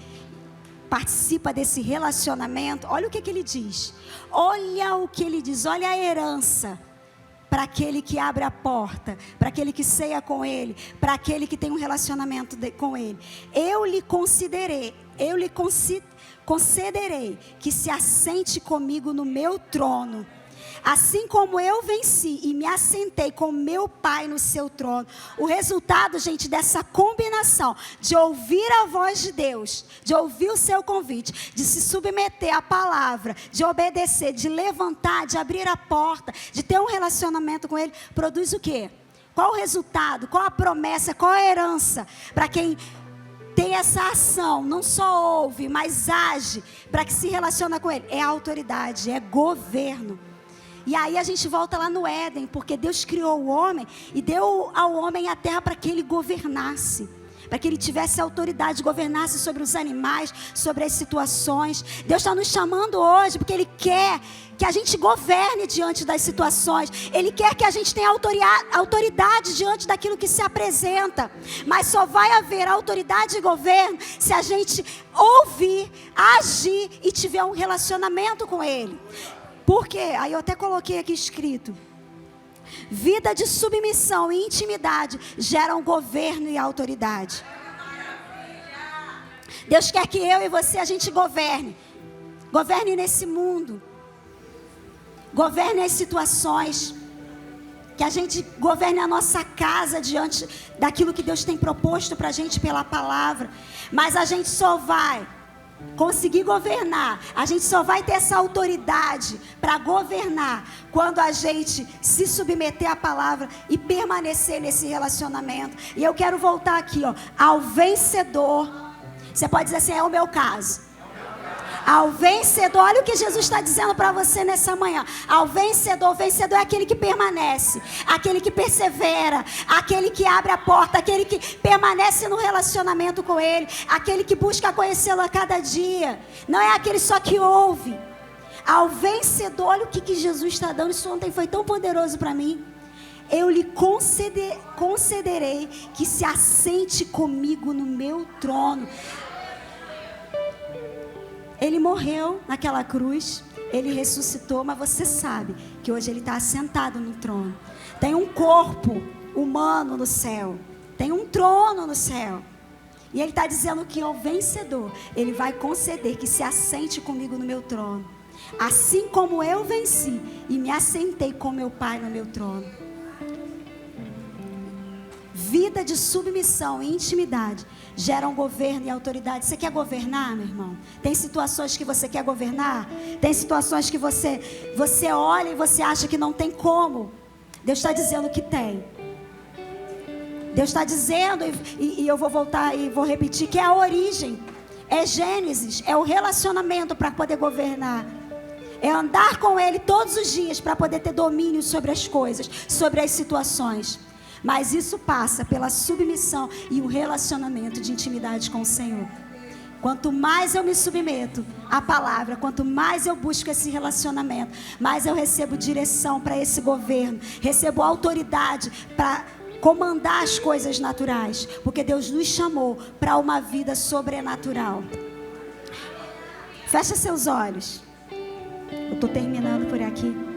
S2: participa desse relacionamento. Olha o que ele diz. Olha o que ele diz. Olha a herança. Para aquele que abre a porta, para aquele que ceia com ele, para aquele que tem um relacionamento com ele. Eu lhe concederei que se assente comigo no meu trono. Assim como eu venci e me assentei com meu Pai no seu trono. O resultado, gente, dessa combinação de ouvir a voz de Deus, de ouvir o seu convite, de se submeter à palavra, de obedecer, de levantar, de abrir a porta, de ter um relacionamento com Ele, produz o quê? Qual o resultado? Qual a promessa? Qual a herança? Para quem tem essa ação, não só ouve, mas age, para que se relaciona com Ele. É autoridade, é governo. E aí a gente volta lá no Éden, porque Deus criou o homem e deu ao homem a terra para que ele governasse. para que Ele tivesse autoridade, governasse sobre os animais, sobre as situações. Deus está nos chamando hoje porque Ele quer que a gente governe diante das situações. Ele quer que a gente tenha autoridade diante daquilo que se apresenta. Mas só vai haver autoridade e governo se a gente ouvir, agir e tiver um relacionamento com Ele. Por quê? Aí eu até coloquei aqui escrito: vida de submissão e intimidade geram governo e autoridade. Deus quer que eu e você, a gente governe. Governe nesse mundo. Governe as situações. Que a gente governe a nossa casa diante daquilo que Deus tem proposto para a gente pela palavra. Mas a gente só vai conseguir governar, a gente só vai ter essa autoridade para governar quando a gente se submeter à palavra e permanecer nesse relacionamento. E eu quero voltar aqui, ao vencedor. Você pode dizer assim: é o meu caso. Ao vencedor, olha o que Jesus está dizendo para você nessa manhã. Ao vencedor, o vencedor é aquele que permanece, aquele que persevera, aquele que abre a porta, aquele que permanece no relacionamento com Ele, aquele que busca conhecê-lo a cada dia. Não é aquele só que ouve. Ao vencedor, olha o que Jesus está dando. Isso ontem foi tão poderoso para mim. Eu lhe concederei que se assente comigo no meu trono. Ele morreu naquela cruz, Ele ressuscitou, mas você sabe que hoje Ele está assentado no trono. Tem um corpo humano no céu, tem um trono no céu. E Ele está dizendo que ao vencedor, Ele vai conceder que se assente comigo no meu trono. Assim como eu venci e me assentei com meu Pai no meu trono. Vida de submissão e intimidade geram governo e autoridade. Você quer governar, meu irmão? Tem situações que você quer governar? Tem situações que você olha e você acha que não tem como. Deus está dizendo que tem. Deus está dizendo, e eu vou voltar e vou repetir, que é a origem. É Gênesis, é o relacionamento para poder governar. É andar com Ele todos os dias para poder ter domínio sobre as coisas, sobre as situações. Mas isso passa pela submissão e o relacionamento de intimidade com o Senhor. Quanto mais eu me submeto à palavra, quanto mais eu busco esse relacionamento, mais eu recebo direção para esse governo, recebo autoridade para comandar as coisas naturais, porque Deus nos chamou para uma vida sobrenatural. Fecha seus olhos. Eu estou terminando por aqui.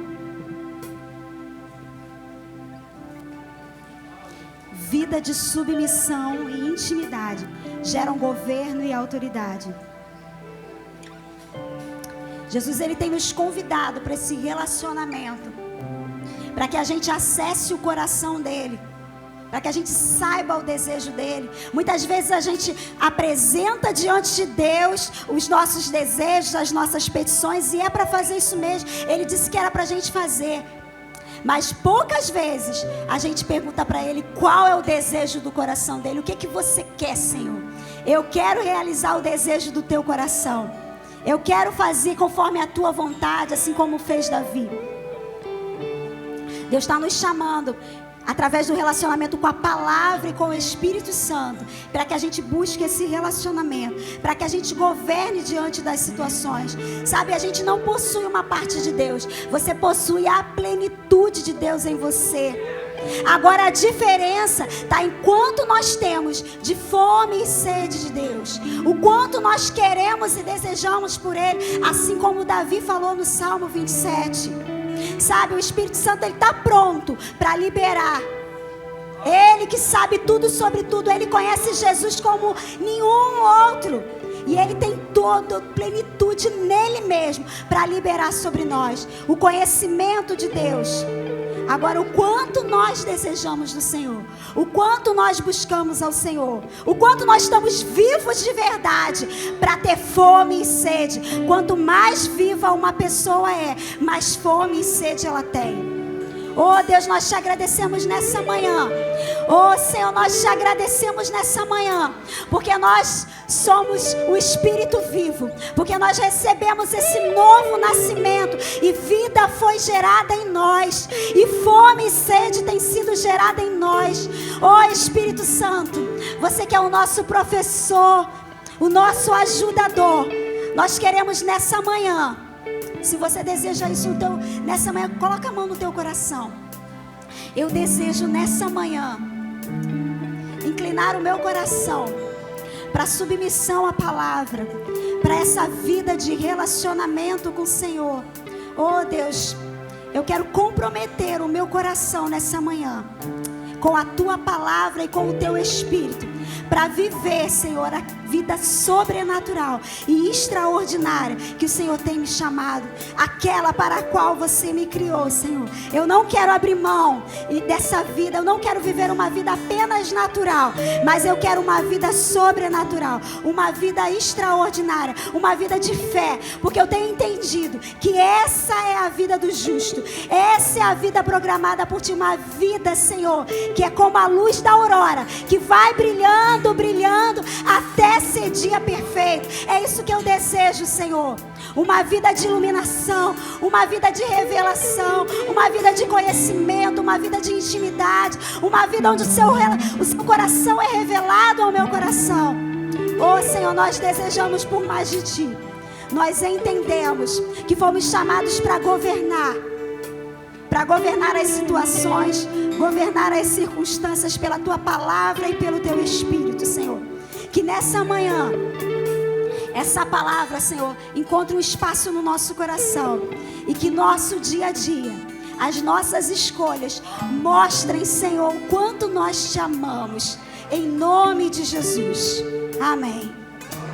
S2: Vida de submissão e intimidade geram governo e autoridade. Jesus, Ele tem nos convidado para esse relacionamento, para que a gente acesse o coração dEle, para que a gente saiba o desejo dEle. Muitas vezes a gente apresenta diante de Deus os nossos desejos, as nossas petições, e é para fazer isso mesmo. Ele disse que era para a gente fazer. Mas poucas vezes a gente pergunta para Ele qual é o desejo do coração dEle. O que você quer, Senhor? Eu quero realizar o desejo do Teu coração. Eu quero fazer conforme a Tua vontade, assim como fez Davi. Deus está nos chamando, através do relacionamento com a palavra e com o Espírito Santo, para que a gente busque esse relacionamento, para que a gente governe diante das situações. Sabe, a gente não possui uma parte de Deus, você possui a plenitude de Deus em você. Agora a diferença está em quanto nós temos de fome e sede de Deus, o quanto nós queremos e desejamos por Ele, assim como Davi falou no Salmo 27. Sabe, o Espírito Santo, Ele está pronto para liberar. Ele que sabe tudo sobre tudo, Ele conhece Jesus como nenhum outro. E Ele tem toda a plenitude nele mesmo para liberar sobre nós o conhecimento de Deus. Agora, o quanto nós desejamos do Senhor, o quanto nós buscamos ao Senhor, o quanto nós estamos vivos de verdade para ter fome e sede. Quanto mais viva uma pessoa é, mais fome e sede ela tem. Oh Deus, nós te agradecemos nessa manhã. Oh Senhor, nós te agradecemos nessa manhã, porque nós somos o Espírito vivo, porque nós recebemos esse novo nascimento e vida foi gerada em nós, e fome e sede tem sido gerada em nós. Oh Espírito Santo, Você que é o nosso professor, o nosso ajudador. Nós queremos nessa manhã, se você deseja isso nessa manhã, coloca a mão no teu coração. Eu desejo nessa manhã inclinar o meu coração para submissão à palavra, para essa vida de relacionamento com o Senhor. Oh Deus, eu quero comprometer o meu coração nessa manhã com a tua palavra e com o teu espírito, para viver, Senhor, a vida sobrenatural e extraordinária que o Senhor tem me chamado, aquela para a qual você me criou, Senhor. Eu não quero abrir mão dessa vida, eu não quero viver uma vida apenas natural, mas eu quero uma vida sobrenatural, uma vida extraordinária, uma vida de fé, porque eu tenho entendido que essa é a vida do justo, essa é a vida programada por ti, uma vida, Senhor, que é como a luz da aurora, que vai brilhando, brilhando, até ser dia perfeito. É isso que eu desejo, Senhor. Uma vida de iluminação, uma vida de revelação, uma vida de conhecimento, uma vida de intimidade, uma vida onde o seu coração é revelado ao meu coração. Oh Senhor, nós desejamos por mais de Ti. Nós entendemos que fomos chamados para governar as situações, governar as circunstâncias pela Tua palavra e pelo Teu Espírito, Senhor. Que nessa manhã, essa palavra, Senhor, encontre um espaço no nosso coração, e que nosso dia a dia, as nossas escolhas, mostrem, Senhor, o quanto nós Te amamos. Em nome de Jesus. Amém.